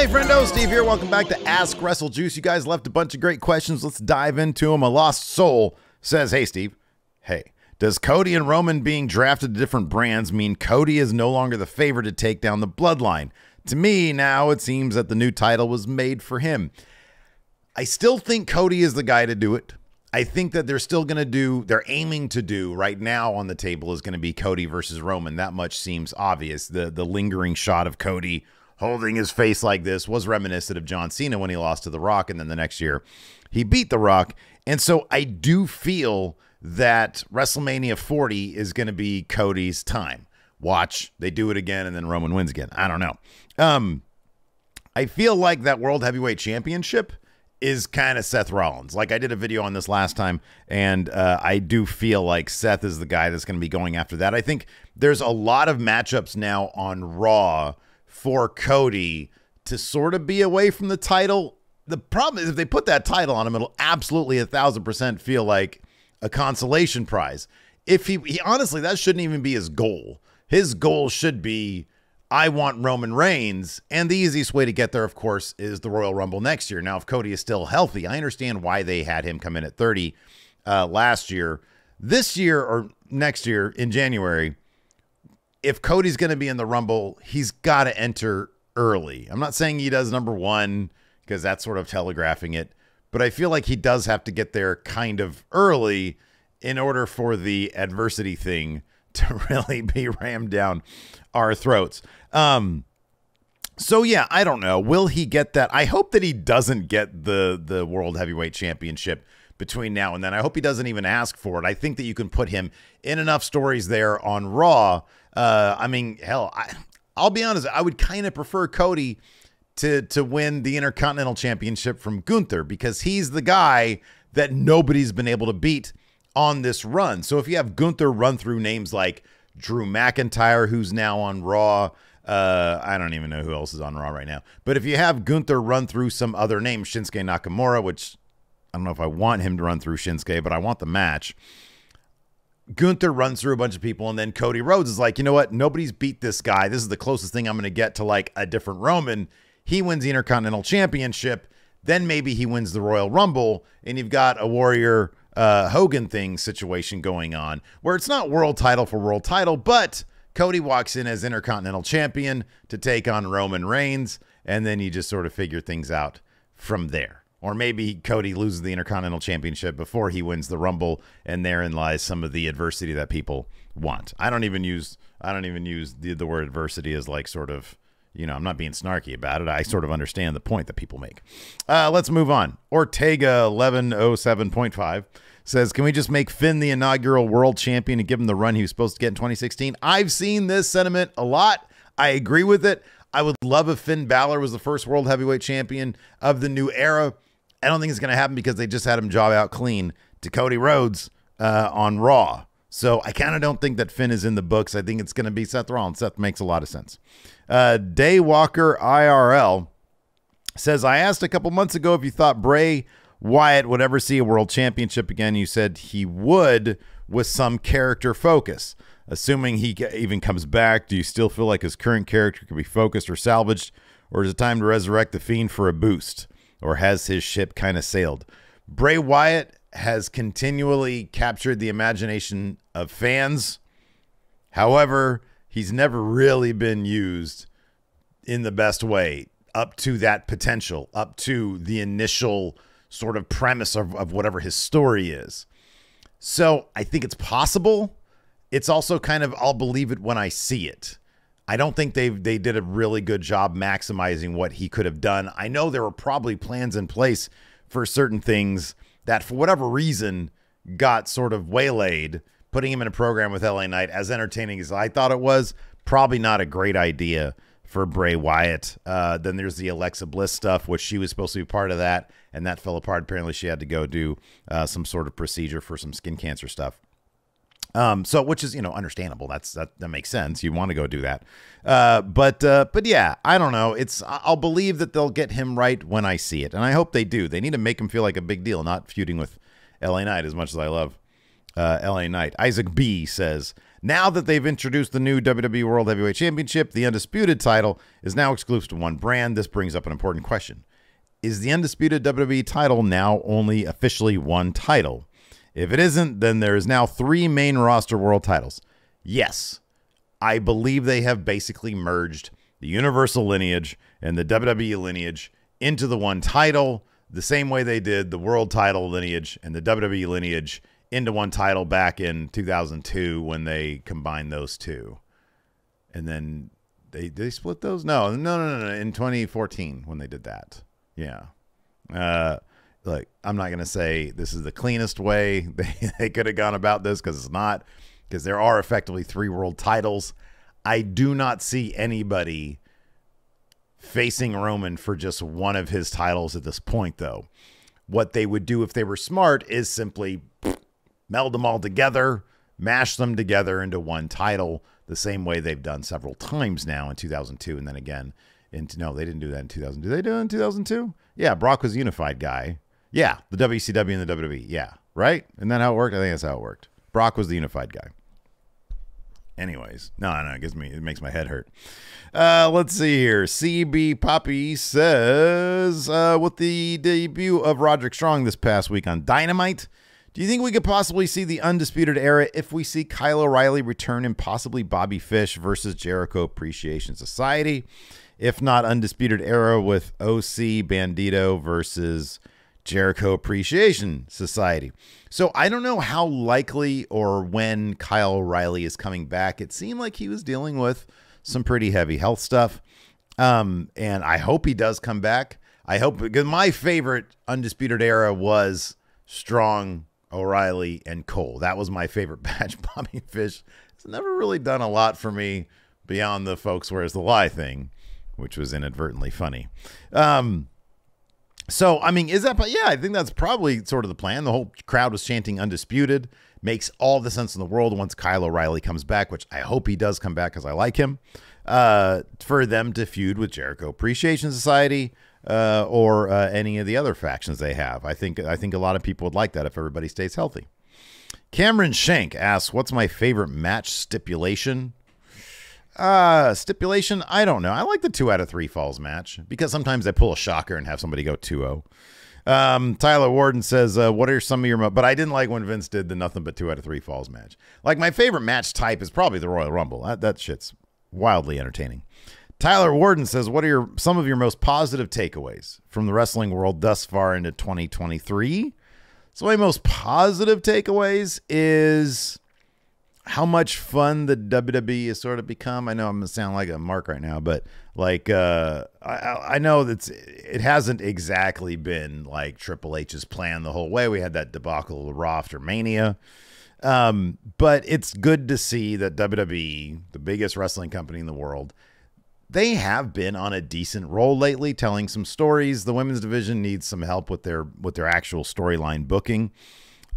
Hey, friendo, Steve here. Welcome back to Ask Wrestle Juice. You guys left a bunch of great questions. Let's dive into them. A Lost Soul says, hey, Steve. Hey, does Cody and Roman being drafted to different brands mean Cody is no longer the favorite to take down the bloodline? To me, now it seems that the new title was made for him. I still think Cody is the guy to do it. I think that they're still going to do, they're aiming to do right now on the table is going to be Cody versus Roman. That much seems obvious. The lingering shot of Cody holding his face like this was reminiscent of John Cena when he lost to The Rock, and then the next year he beat The Rock. And so I do feel that WrestleMania 40 is going to be Cody's time. Watch, they do it again, and then Roman wins again. I don't know. I feel like that World Heavyweight Championship is kind of Seth Rollins. Like, I did a video on this last time, and I do feel like Seth is the guy that's going to be going after that. I think there's a lot of matchups now on Raw for Cody to sort of be away from the title. The problem is if they put that title on him, it'll absolutely 1,000% feel like a consolation prize. If he honestly, that shouldn't even be his goal. His goal should be, I want Roman Reigns, and the easiest way to get there, of course, is the Royal Rumble next year. Now, if Cody is still healthy, I understand why they had him come in at 30 last year. This year or next year in January, if Cody's going to be in the Rumble, he's got to enter early. I'm not saying he does number one because that's sort of telegraphing it, but I feel like he does have to get there kind of early in order for the adversity thing to really be rammed down our throats. So yeah, I don't know. Will he get that? I hope that he doesn't get the World Heavyweight Championship between now and then. I hope he doesn't even ask for it. I think that you can put him in enough stories there on Raw. I mean, hell, I'll be honest. I would kind of prefer Cody to win the Intercontinental Championship from Gunther because he's the guy that nobody's been able to beat on this run. So if you have Gunther run through names like Drew McIntyre, who's now on Raw, I don't even know who else is on Raw right now. But if you have Gunther run through some other names, Shinsuke Nakamura, which I don't know if I want him to run through Shinsuke, but I want the match. Gunther runs through a bunch of people, and then Cody Rhodes is like, you know what? Nobody's beat this guy. This is the closest thing I'm going to get to like a different Roman. He wins the Intercontinental Championship. Then maybe he wins the Royal Rumble, and you've got a Warrior Hogan thing situation going on where it's not world title for world title, but Cody walks in as Intercontinental Champion to take on Roman Reigns, and then you just sort of figure things out from there. Or maybe Cody loses the Intercontinental Championship before he wins the Rumble, and therein lies some of the adversity that people want. I don't even use the word adversity as like sort of, you know, I'm not being snarky about it. I sort of understand the point that people make. Let's move on. Ortega 1107.5 says, can we just make Finn the inaugural world champion and give him the run he was supposed to get in 2016? I've seen this sentiment a lot. I agree with it. I would love if Finn Balor was the first world heavyweight champion of the new era. I don't think it's going to happen because they just had him job out clean to Cody Rhodes on Raw. So I kind of don't think that Finn is in the books. I think it's going to be Seth Rollins. Seth makes a lot of sense. Daywalker IRL says, I asked a couple months ago if you thought Bray Wyatt would ever see a world championship again. You said he would with some character focus. Assuming he even comes back, do you still feel like his current character could be focused or salvaged? Or is it time to resurrect the Fiend for a boost? Or has his ship kind of sailed? Bray Wyatt has continually captured the imagination of fans. However, he's never really been used in the best way up to that potential, up to the initial sort of premise of whatever his story is. So I think it's possible. It's also kind of, I'll believe it when I see it. I don't think they did a really good job maximizing what he could have done. I know there were probably plans in place for certain things that for whatever reason got sort of waylaid. Putting him in a program with LA Knight, as entertaining as I thought it was, probably not a great idea for Bray Wyatt. Then there's the Alexa Bliss stuff, which she was supposed to be part of that, and that fell apart. Apparently she had to go do some sort of procedure for some skin cancer stuff. So, which is, you know, understandable. That makes sense. You want to go do that. But yeah, I don't know. I'll believe that they'll get him right when I see it. And I hope they do. They need to make him feel like a big deal, not feuding with LA Knight as much as I love LA Knight. Isaac B says, Now that they've introduced the new WWE World Heavyweight Championship, the Undisputed title is now exclusive to one brand. This brings up an important question. Is the Undisputed WWE title now only officially one title? If it isn't, then there is now 3 main roster world titles. Yes, I believe they have basically merged the Universal lineage and the WWE lineage into the one title, the same way they did the world title lineage and the WWE lineage into one title back in 2002 when they combined those two. And then they split those? No, in 2014 when they did that. Yeah. Look, I'm not going to say this is the cleanest way they could have gone about this, because it's not, because there are effectively 3 world titles. I do not see anybody facing Roman for just one of his titles at this point, though. What they would do if they were smart is simply meld them all together, mash them together into one title, the same way they've done several times now in 2002, and then again no, they didn't do that in 2000. Did they do it in 2002? Yeah, Brock was the unified guy. Yeah, the WCW and the WWE. Yeah, right? Isn't that how it worked? I think that's how it worked. Brock was the unified guy. Anyways, no, it makes my head hurt. Let's see here. CB Poppy says, with the debut of Roderick Strong this past week on Dynamite, do you think we could possibly see the Undisputed Era if we see Kyle O'Reilly return and possibly Bobby Fish versus Jericho Appreciation Society? If not, Undisputed Era with OC Bandito versus Jericho Appreciation Society. So I don't know how likely or when Kyle O'Reilly is coming back. It seemed like he was dealing with some pretty heavy health stuff. And I hope he does come back. I hope, because my favorite Undisputed Era was Strong, O'Reilly, and Cole. That was my favorite batch. Bobby Fish has never really done a lot for me beyond the folks where's the lie thing, which was inadvertently funny. So, I mean, is that, but yeah, I think that's probably sort of the plan. The whole crowd was chanting Undisputed. Makes all the sense in the world once Kyle O'Reilly comes back, which I hope he does come back because I like him, for them to feud with Jericho Appreciation Society, or any of the other factions they have. I think a lot of people would like that if everybody stays healthy. Cameron Shank asks, what's my favorite match stipulation? Stipulation, I don't know. I like the 2 out of 3 falls match because sometimes they pull a shocker and have somebody go 2-0. Tyler Warden says, what are some of your, but I didn't like when Vince did the nothing but 2 out of 3 falls match. Like, my favorite match type is probably the Royal Rumble. That shit's wildly entertaining. Tyler Warden says, what are some of your most positive takeaways from the wrestling world thus far into 2023? So my most positive takeaways is how much fun the WWE has sort of become. I know I'm going to sound like a mark right now, but like, I know that it hasn't exactly been like Triple H's plan the whole way. We had that debacle of Raw after Mania. But it's good to see that WWE, the biggest wrestling company in the world, they have been on a decent roll lately, telling some stories. The women's division needs some help with their actual storyline booking.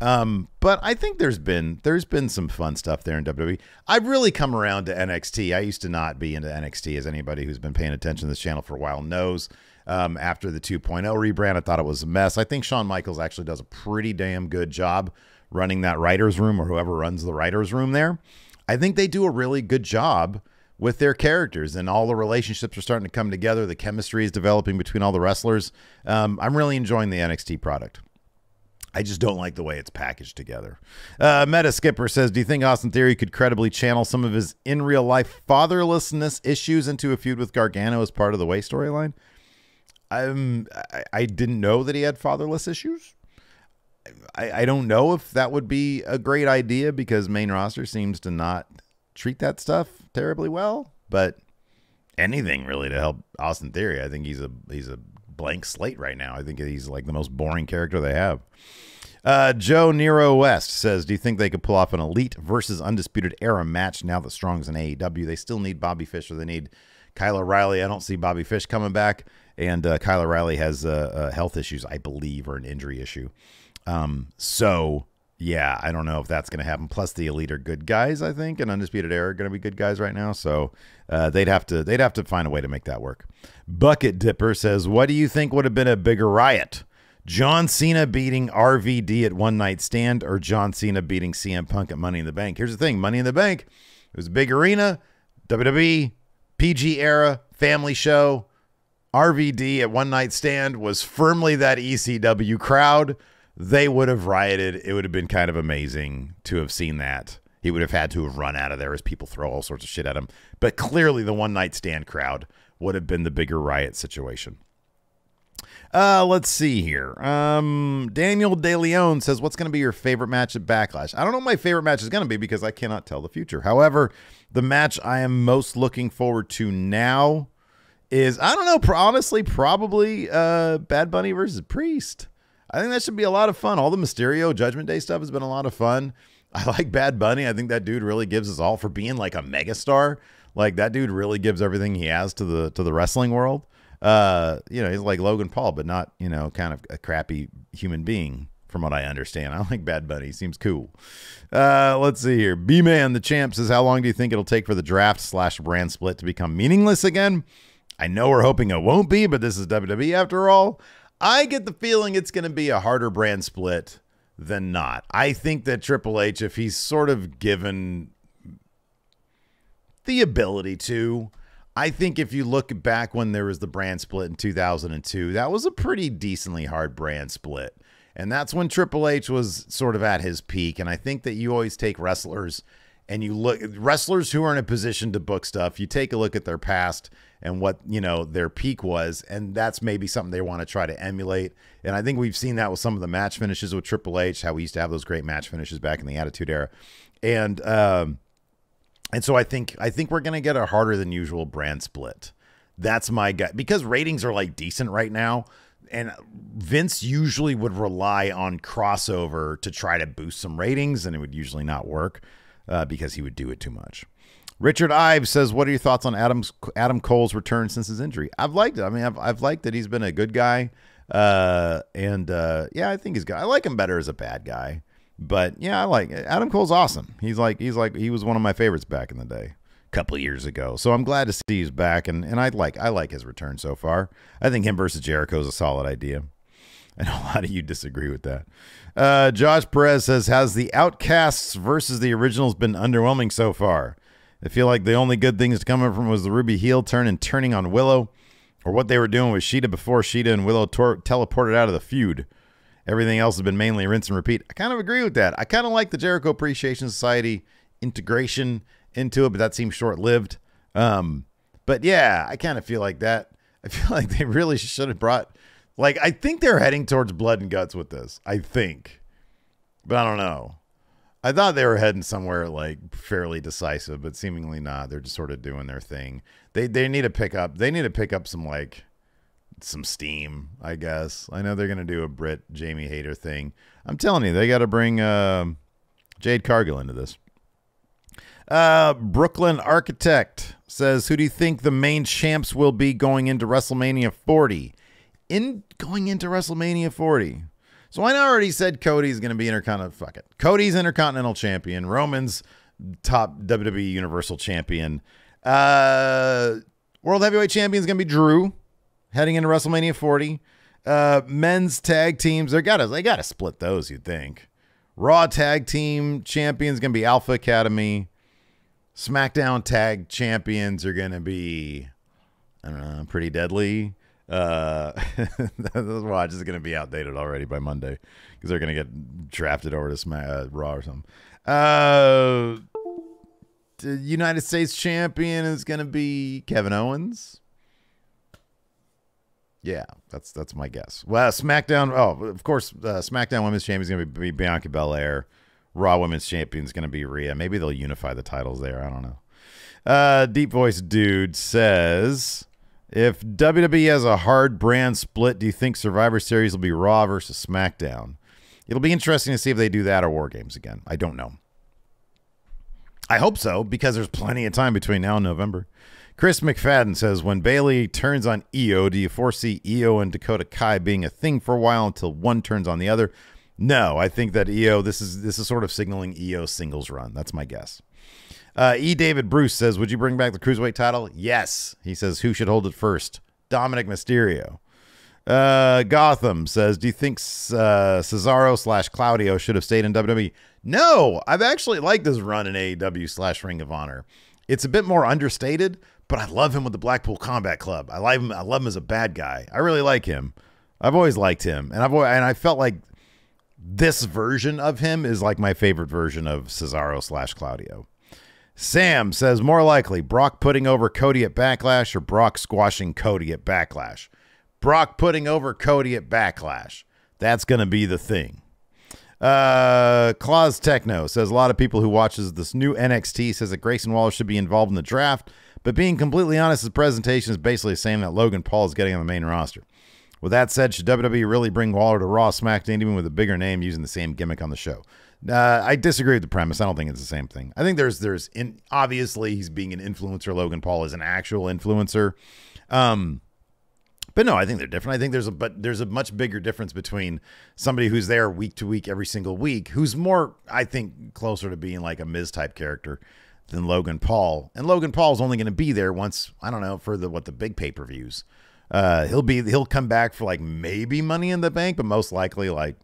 But I think there's been some fun stuff there in WWE. I've really come around to NXT. I used to not be into NXT, as anybody who's been paying attention to this channel for a while knows. After the 2.0 rebrand, I thought it was a mess. I think Shawn Michaels actually does a pretty damn good job running that writer's room, or whoever runs the writer's room there. I think they do a really good job with their characters, and all the relationships are starting to come together. The chemistry is developing between all the wrestlers. I'm really enjoying the NXT product. I just don't like the way it's packaged together. Meta Skipper says, do you think Austin Theory could credibly channel some of his in real life fatherlessness issues into a feud with Gargano as part of the Way storyline? I didn't know that he had fatherless issues. I don't know if that would be a great idea, because main roster seems to not treat that stuff terribly well, but anything really to help Austin Theory. I think he's a blank slate right now. I think he's like the most boring character they have. Joe Nero West says, do you think they could pull off an Elite versus Undisputed Era match now that Strong's in AEW? They still need Bobby Fish, or they need Kyle O'Reilly. I don't see Bobby Fish coming back, and Kyle O'Reilly has health issues, I believe, or an injury issue. So yeah, I don't know if that's going to happen. Plus, the Elite are good guys, I think, and Undisputed Era are going to be good guys right now. So they'd have to find a way to make that work. Bucket Dipper says, what do you think would have been a bigger riot? John Cena beating RVD at One Night Stand or John Cena beating CM Punk at Money in the Bank. Here's the thing. Money in the Bank, it was a big arena, WWE, PG era, family show. RVD at One Night Stand was firmly that ECW crowd. They would have rioted. It would have been kind of amazing to have seen that. He would have had to have run out of there as people throw all sorts of shit at him. But clearly the One Night Stand crowd would have been the bigger riot situation. Let's see here. Daniel De Leon says, what's going to be your favorite match at Backlash? I don't know what my favorite match is going to be because I cannot tell the future. However, the match I am most looking forward to now is, I don't know, honestly, probably Bad Bunny versus Priest. I think that should be a lot of fun. All the Mysterio Judgment Day stuff has been a lot of fun. I like Bad Bunny. I think that dude really gives us all for being like a megastar. Like that dude really gives everything he has to the wrestling world. You know, he's like Logan Paul, but not, you know, kind of a crappy human being from what I understand. I like Bad Bunny. He seems cool. Let's see here. B-Man, the champ, says, how long do you think it'll take for the draft/brand split to become meaningless again? I know we're hoping it won't be, but this is WWE after all. I get the feeling it's going to be a harder brand split than not. I think that Triple H, if he's sort of given the ability to, I think if you look back when there was the brand split in 2002, that was a pretty decently hard brand split. And that's when Triple H was sort of at his peak. And I think that you always take wrestlers and you look wrestlers who are in a position to book stuff. You take a look at their past and what, you know, their peak was. And that's maybe something they want to try to emulate. And I think we've seen that with some of the match finishes with Triple H, how we used to have those great match finishes back in the Attitude Era. And so I think we're going to get a harder than usual brand split. That's my gut, because ratings are like decent right now. And Vince usually would rely on crossover to try to boost some ratings, and it would usually not work because he would do it too much. Richard Ives says, what are your thoughts on Adam Cole's return since his injury? I've liked it. I mean, I've liked that he's been a good guy. Yeah, I think he's good. I like him better as a bad guy. But yeah, I like it. Adam Cole's awesome. He was one of my favorites back in the day, a couple of years ago. So I'm glad to see he's back, and I like his return so far. I think him versus Jericho is a solid idea. I know a lot of you disagree with that. Josh Perez says, has the Outcasts versus the Originals been underwhelming so far? I feel like the only good things to come from was the Ruby heel turn and turning on Willow, or what they were doing with Sheeta before Sheeta and Willow teleported out of the feud. Everything else has been mainly rinse and repeat. I kind of agree with that. I kind of like the Jericho Appreciation Society integration into it, but that seems short-lived. But yeah, I kind of feel like that. I feel like they really should have brought, like, I think they're heading towards blood and guts with this. I think. But I don't know. I thought they were heading somewhere like fairly decisive, but seemingly not. They're just sort of doing their thing. They need to pick up. They need to pick up some steam, I guess. I know they're going to do a Britt Jamie Hayter thing. I'm telling you, they got to bring Jade Cargill into this. Brooklyn Architect says, who do you think the main champs will be going into WrestleMania 40? Going into WrestleMania 40. So I already said Cody's going to be Intercontinental. Fuck it. Cody's Intercontinental Champion. Roman's top WWE Universal Champion. World Heavyweight Champion is going to be Drew, heading into WrestleMania 40. Men's tag teams, they gotta split those, you'd think. Raw tag team champions going to be Alpha Academy. SmackDown tag champions are going to be, I don't know, Pretty Deadly. This watch is going to be outdated already by Monday because they're going to get drafted over to Raw or something. The United States champion is going to be Kevin Owens. Yeah, that's my guess. Well, SmackDown. Oh, of course, SmackDown Women's Champion is going to be Bianca Belair. Raw Women's Champion is going to be Rhea. Maybe they'll unify the titles there. I don't know. Deep Voice Dude says, if WWE has a hard brand split, do you think Survivor Series will be Raw versus SmackDown? It'll be interesting to see if they do that or War Games again. I don't know. I hope so, because there's plenty of time between now and November. Chris McFadden says, when Bayley turns on Io, do you foresee Io and Dakota Kai being a thing for a while until one turns on the other? No, I think that Io, this is sort of signaling Io's singles run. That's my guess. E. David Bruce says, would you bring back the Cruiserweight title? Yes. He says, who should hold it first? Dominic Mysterio. Gotham says, do you think Cesaro / Claudio should have stayed in WWE? No, I've actually liked this run in AEW / Ring of Honor. It's a bit more understated, but I love him with the Blackpool Combat Club. I love him as a bad guy. I really like him. I've always liked him, and I felt like this version of him is like my favorite version of Cesaro / Claudio. Sam says, more likely Brock putting over Cody at Backlash or Brock squashing Cody at Backlash. Brock putting over Cody at Backlash. That's going to be the thing. Claus Techno says, a lot of people who watches this new NXT says that Grayson Waller should be involved in the draft, but being completely honest, his presentation is basically saying that Logan Paul is getting on the main roster. With that said, should WWE really bring Waller to Raw, SmackDown, even with a bigger name using the same gimmick on the show? I disagree with the premise. I don't think it's the same thing. I think obviously he's being an influencer. Logan Paul is an actual influencer. But no, I think they're different. I think there's a much bigger difference between somebody who's there week to week, every single week, who's more, I think, closer to being like a Miz type character than Logan Paul. And Logan Paul's only going to be there once, I don't know, for the big pay-per-views. He'll come back for like maybe Money in the Bank, but most likely like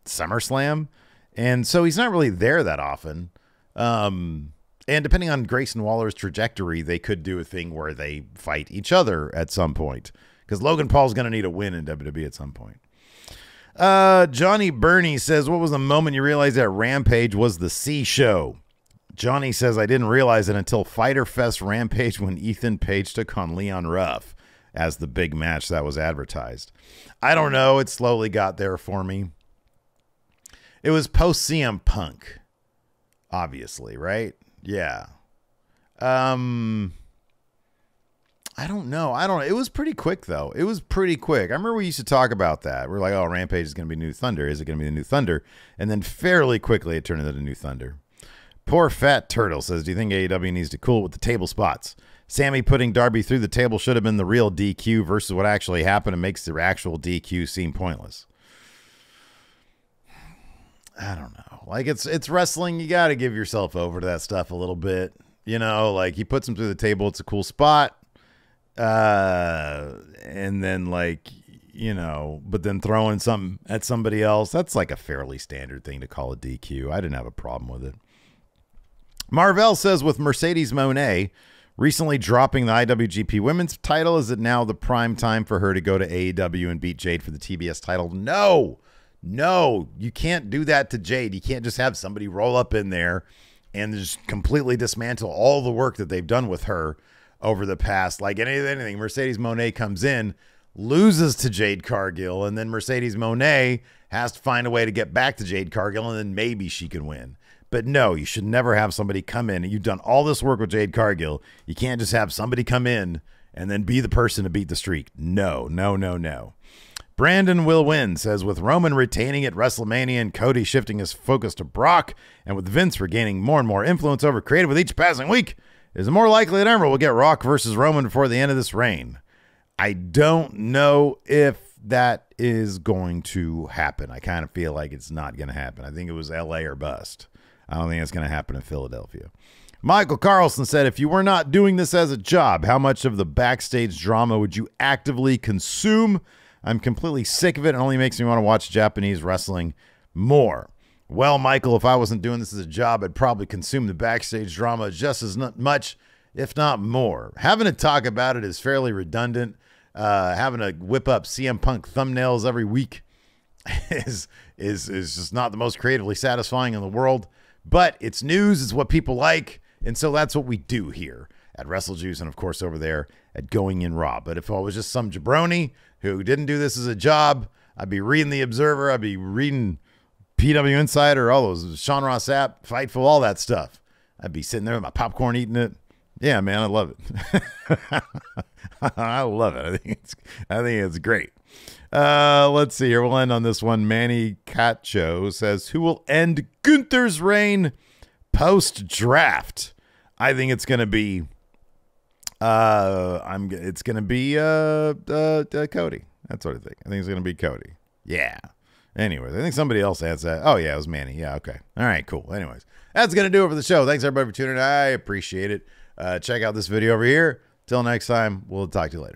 SummerSlam. And so he's not really there that often. And depending on Grayson Waller's trajectory, they could do a thing where they fight each other at some point. Because Logan Paul's going to need a win in WWE at some point. Johnny Burney says, what was the moment you realized that Rampage was the C show? Johnny says, I didn't realize it until Fyter Fest Rampage when Ethan Page took on Leon Ruff as the big match that was advertised. I don't know. It slowly got there for me. It was post CM Punk, obviously, right? Yeah. I don't know. It was pretty quick, though. It was pretty quick. I remember we used to talk about that. We're like, oh, Rampage is going to be New Thunder. Is it going to be the New Thunder? And then fairly quickly it turned into the New Thunder. Poor Fat Turtle says, do you think AEW needs to cool with the table spots? Sammy putting Darby through the table should have been the real DQ versus what actually happened and makes the actual DQ seem pointless. I don't know. Like, it's wrestling. You got to give yourself over to that stuff a little bit. You know, like he puts him through the table. It's a cool spot. And then like, you know, but then throwing something at somebody else, that's like a fairly standard thing to call a DQ. I didn't have a problem with it. Marvell says, with Mercedes Moné recently dropping the IWGP Women's title, is it now the prime time for her to go to AEW and beat Jade for the TBS title? No, you can't do that to Jade. You can't just have somebody roll up in there and just completely dismantle all the work that they've done with her over the past, like anything. Mercedes Moné comes in, loses to Jade Cargill, and then Mercedes Moné has to find a way to get back to Jade Cargill, and then maybe she can win. But no, you should never have somebody come in, and you've done all this work with Jade Cargill. You can't just have somebody come in and then be the person to beat the streak. No. Brandon Will Win says, with Roman retaining at WrestleMania and Cody shifting his focus to Brock, and with Vince regaining more and more influence over creative with each passing week, is it more likely than ever we'll get Rock versus Roman before the end of this reign? I don't know if that is going to happen. I kind of feel like it's not going to happen. I think it was LA or bust. I don't think it's going to happen in Philadelphia. Michael Carlson said, if you were not doing this as a job, how much of the backstage drama would you actively consume? I'm completely sick of it. It only makes me want to watch Japanese wrestling more. Well, Michael, if I wasn't doing this as a job, I'd probably consume the backstage drama just as much, if not more. Having to talk about it is fairly redundant. Having to whip up CM Punk thumbnails every week is just not the most creatively satisfying in the world. But it's news. It's what people like. And so that's what we do here at WrestleJuice and, of course, over there at Going In Raw. But if I was just some jabroni who didn't do this as a job, I'd be reading The Observer. I'd be reading PW Insider, all those, Sean Ross Sapp, Fightful, all that stuff. I'd be sitting there with my popcorn eating it. Yeah, man, I love it. I love it. I think it's great. Let's see here. We'll end on this one. Manny Cacho says, who will end Gunther's reign post-draft? I think it's going to be it's going to be Cody. That's what I think. I think it's going to be Cody. Yeah. Anyways, I think somebody else adds that. Oh, yeah, it was Manny. Yeah, okay. All right, cool. Anyways, that's going to do it for the show. Thanks, everybody, for tuning in. I appreciate it. Check out this video over here. Till next time, we'll talk to you later.